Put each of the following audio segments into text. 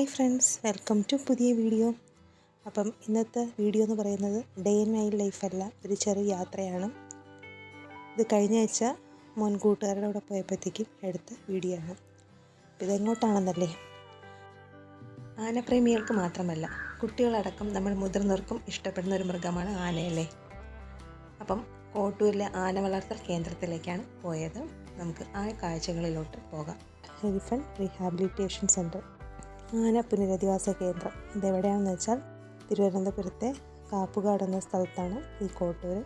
Hi friends, welcome to പുതിയ video. അപ്പം ഇന്നത്തെ വീഡിയോ എന്ന് പറയുന്നത് ഡേ ഇൻ മൈ ലൈഫല്ല, ഒരു ചെറിയ യാത്രയാണ്. ഇത് കഴിഞ്ഞ ആഴ്ച കൂട്ടുകാരുടെ കൂടെ പോയപ്പോഴത്തേക്കും എടുത്ത വീഡിയോ ആണ്. അപ്പോൾ ഇതെങ്ങോട്ടാണെന്നല്ലേ, ആനപ്രേമികൾക്ക് മാത്രമല്ല കുട്ടികളടക്കം നമ്മൾ മുതിർന്നവർക്കും ഇഷ്ടപ്പെടുന്ന ഒരു മൃഗമാണ് ആനയല്ലേ. അപ്പം കോട്ടൂരിലെ ആന വളർത്തൽ കേന്ദ്രത്തിലേക്കാണ് പോയത്. നമുക്ക് ആ കാഴ്ചകളിലോട്ട് പോകാം. എലിഫന്റ് റീഹാബിലിറ്റേഷൻ സെൻറ്റർ, ആന പുനരധിവാസ കേന്ദ്രം. ഇതെവിടെയാണെന്ന് വെച്ചാൽ തിരുവനന്തപുരത്തെ കാപ്പുകാട് എന്ന സ്ഥലത്താണ് ഈ കോട്ടൂർ.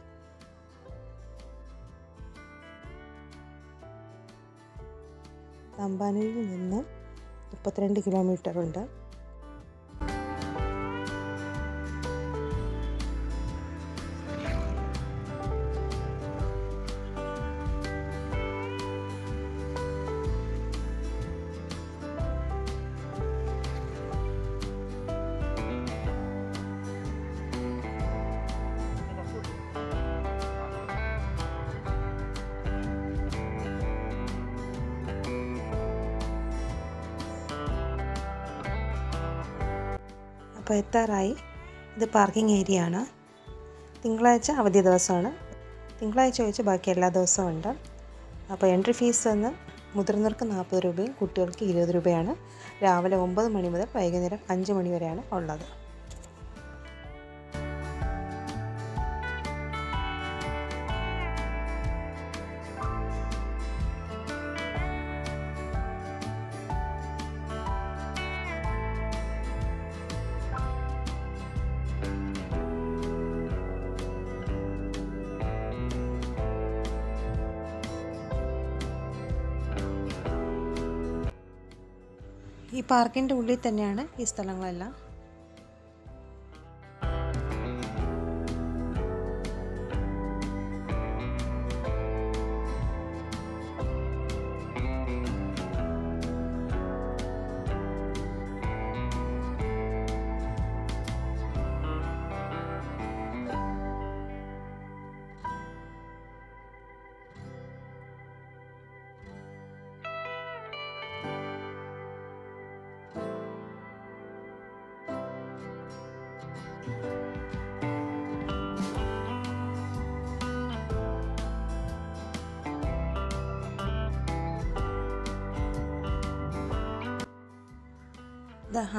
തമ്പാനൂരിൽ നിന്ന് 32 കിലോമീറ്റർ ഉണ്ട്. അപ്പോൾ എത്താറായി. ഇത് പാർക്കിംഗ് ഏരിയ ആണ്. തിങ്കളാഴ്ച അവധി ദിവസമാണ്. തിങ്കളാഴ്ച ഒഴിച്ച് ബാക്കി എല്ലാ ദിവസവും ഉണ്ട്. അപ്പോൾ എൻട്രി ഫീസ് വന്ന് മുതിർന്നവർക്ക് 40 രൂപയും കുട്ടികൾക്ക് 20 രൂപയാണ്. രാവിലെ 9 മണി മുതൽ വൈകുന്നേരം 5 മണി വരെയാണ് ഉള്ളത്. ഈ പാർക്കിൻ്റെ ഉള്ളിൽ തന്നെയാണ് ഈ സ്ഥലങ്ങളെല്ലാം.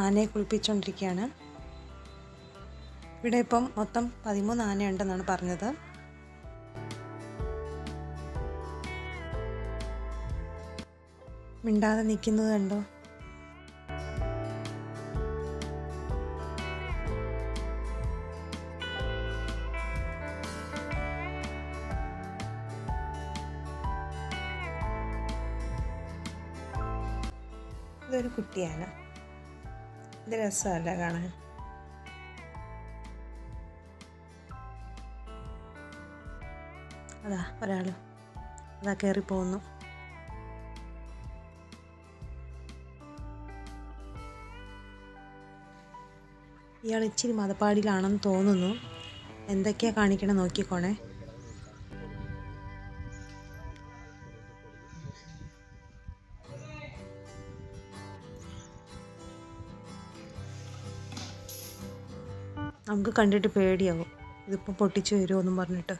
ആനയെ കുളിപ്പിച്ചുകൊണ്ടിരിക്കുകയാണ്. ഇവിടെ ഇപ്പം മൊത്തം 13 ആനയുണ്ടെന്നാണ് പറഞ്ഞത്. മിണ്ടാതെ നിൽക്കുന്നത് കണ്ടോ. ഇതൊരു കുട്ടിയാണ്. ഇത് രസമല്ല കാണാൻ. അതാ ഒരാൾ അതാ കയറി പോകുന്നു. ഇയാൾ ഇച്ചിരി മതപ്പാടിയിലാണെന്ന് തോന്നുന്നു. എന്തൊക്കെയാ കാണിക്കണം നോക്കിക്കോണേ. നമുക്ക് കണ്ടിട്ട് പേടിയാവും. ഇതിപ്പോൾ പൊട്ടിച്ചു വരുമോ എന്നും പറഞ്ഞിട്ട്.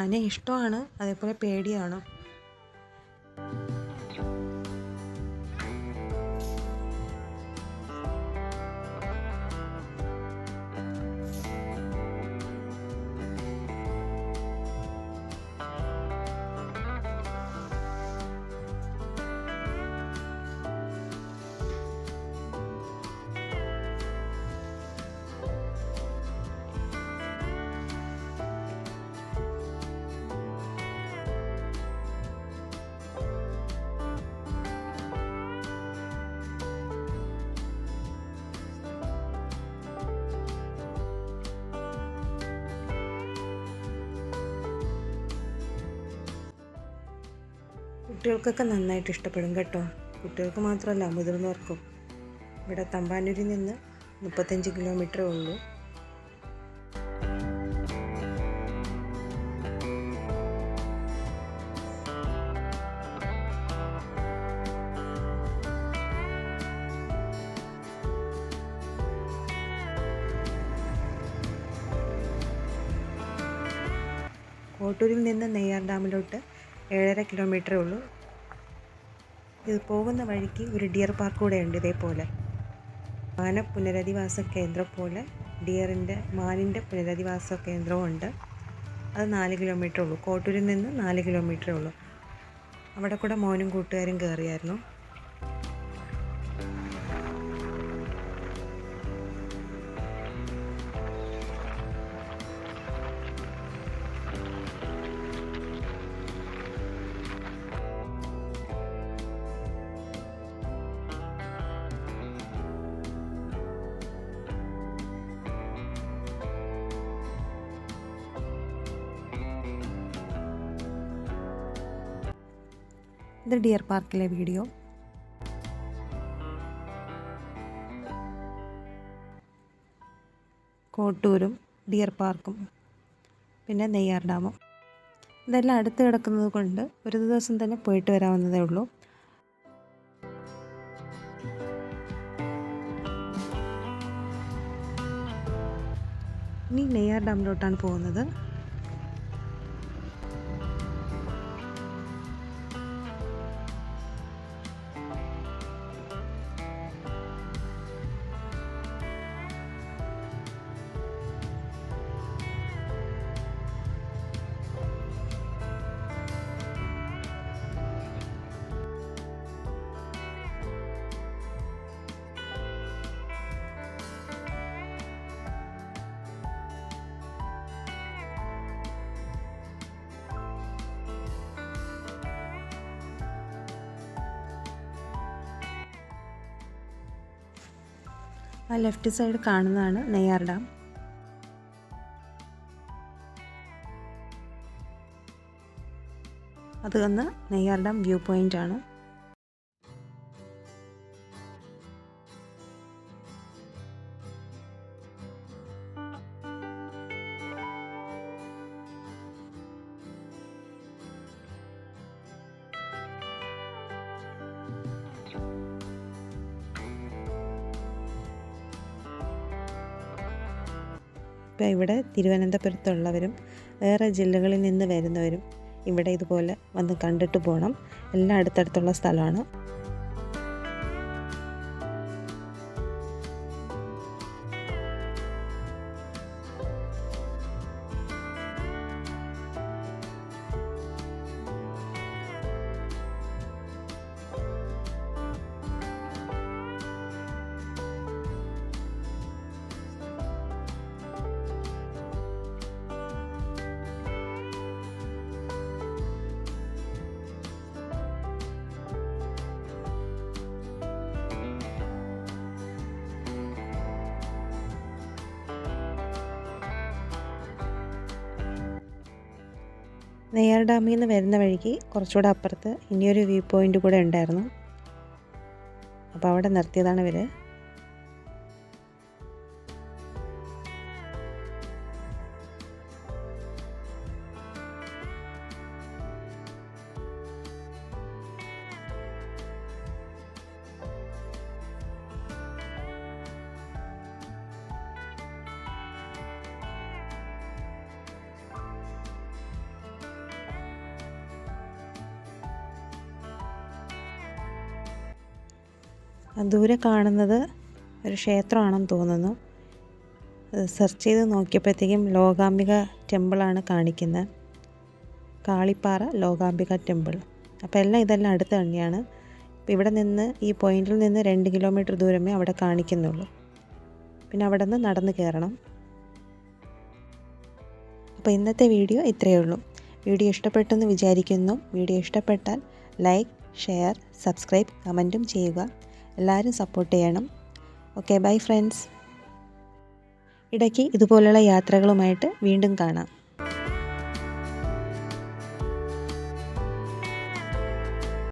ആനയെ ഇഷ്ടമാണ്, അതേപോലെ പേടിയാണ്. കുട്ടികൾക്കൊക്കെ നന്നായിട്ട് ഇഷ്ടപ്പെടും കേട്ടോ. കുട്ടികൾക്ക് മാത്രമല്ല, മുതിർന്നവർക്കും. ഇവിടെ തമ്പാനൂരിൽ നിന്ന് 35 കിലോമീറ്ററേ ഉള്ളൂ. കോട്ടൂരിൽ നിന്ന് നെയ്യാർ ഡാമിലോട്ട് 7.5 കിലോമീറ്ററേ ഉള്ളൂ. ഇത് പോകുന്ന വഴിക്ക് ഒരു ഡിയർ പാർക്ക് കൂടെ ഉണ്ട്. ഇതേപോലെ മാന പുനരധിവാസ കേന്ദ്രം പോലെ മാനിൻ്റെ പുനരധിവാസ കേന്ദ്രവും ഉണ്ട്. അത് 4 കിലോമീറ്ററേ ഉള്ളൂ. കോട്ടൂരിൽ നിന്ന് 4 കിലോമീറ്ററേ ഉള്ളൂ. അവിടെ കൂടെ മോനും കൂട്ടുകാരും കയറിയായിരുന്നു. ഇത് ഡിയർ പാർക്കിലെ വീഡിയോ. കോട്ടൂരും ഡിയർ പാർക്കും പിന്നെ നെയ്യാർ ഡാമും ഇതെല്ലാം അടുത്ത് കിടക്കുന്നത് കൊണ്ട് ഒരു ദിവസം തന്നെ പോയിട്ട് വരാവുന്നതേ ഉള്ളൂ. ഇനി നെയ്യാർ ഡാമിലോട്ടാണ് പോകുന്നത്. ആ ലെഫ്റ്റ് സൈഡ് കാണുന്നതാണ് നെയ്യാർ ഡാം. അത് വന്ന് നെയ്യാർ ഡാം വ്യൂ പോയിൻ്റ് ആണ്. ഇപ്പോൾ ഇവിടെ തിരുവനന്തപുരത്തുള്ളവരും വേറെ ജില്ലകളിൽ നിന്ന് വരുന്നവരും ഇവിടെ ഇതുപോലെ വന്ന് കണ്ടിട്ട് പോകണം. എല്ലാം അടുത്തടുത്തുള്ള സ്ഥലമാണ്. നെയ്യാർ ഡാമിൽ നിന്ന് വരുന്ന വഴിക്ക് കുറച്ചുകൂടെ അപ്പുറത്ത് ഇനിയൊരു വ്യൂ പോയിൻ്റ് കൂടെ ഉണ്ടായിരുന്നു. അപ്പോൾ അവിടെ നിർത്തിയതാണ് ഇവർ. ദൂരെ കാണുന്നത് ഒരു ക്ഷേത്രമാണെന്ന് തോന്നുന്നു. സെർച്ച് ചെയ്ത് നോക്കിയപ്പോഴത്തേക്കും ലോകാംബിക ടെമ്പിളാണ് കാണിക്കുന്നത്. കാളിപ്പാറ ലോകാംബിക ടെമ്പിൾ. അപ്പോൾ ഇതെല്ലാം അടുത്ത് തന്നെയാണ്. അപ്പോൾ ഇവിടെ നിന്ന് ഈ പോയിന്റിൽ നിന്ന് 2 കിലോമീറ്റർ ദൂരമേ അവിടെ കാണിക്കുന്നുള്ളൂ. പിന്നെ അവിടെ നിന്ന് നടന്ന് കയറണം. അപ്പോൾ ഇന്നത്തെ വീഡിയോ ഇത്രയേ ഉള്ളൂ. വീഡിയോ ഇഷ്ടപ്പെട്ടെന്ന് വിചാരിക്കുന്നു. വീഡിയോ ഇഷ്ടപ്പെട്ടാൽ ലൈക്ക്, ഷെയർ, സബ്സ്ക്രൈബ്, കമൻറ്റും ചെയ്യുക. എല്ലാവരും സപ്പോർട്ട് ചെയ്യണം. Okay, bye friends. ഇടയ്ക്ക് ഇതുപോലുള്ള യാത്രകളുമായിട്ട് വീണ്ടും കാണാം.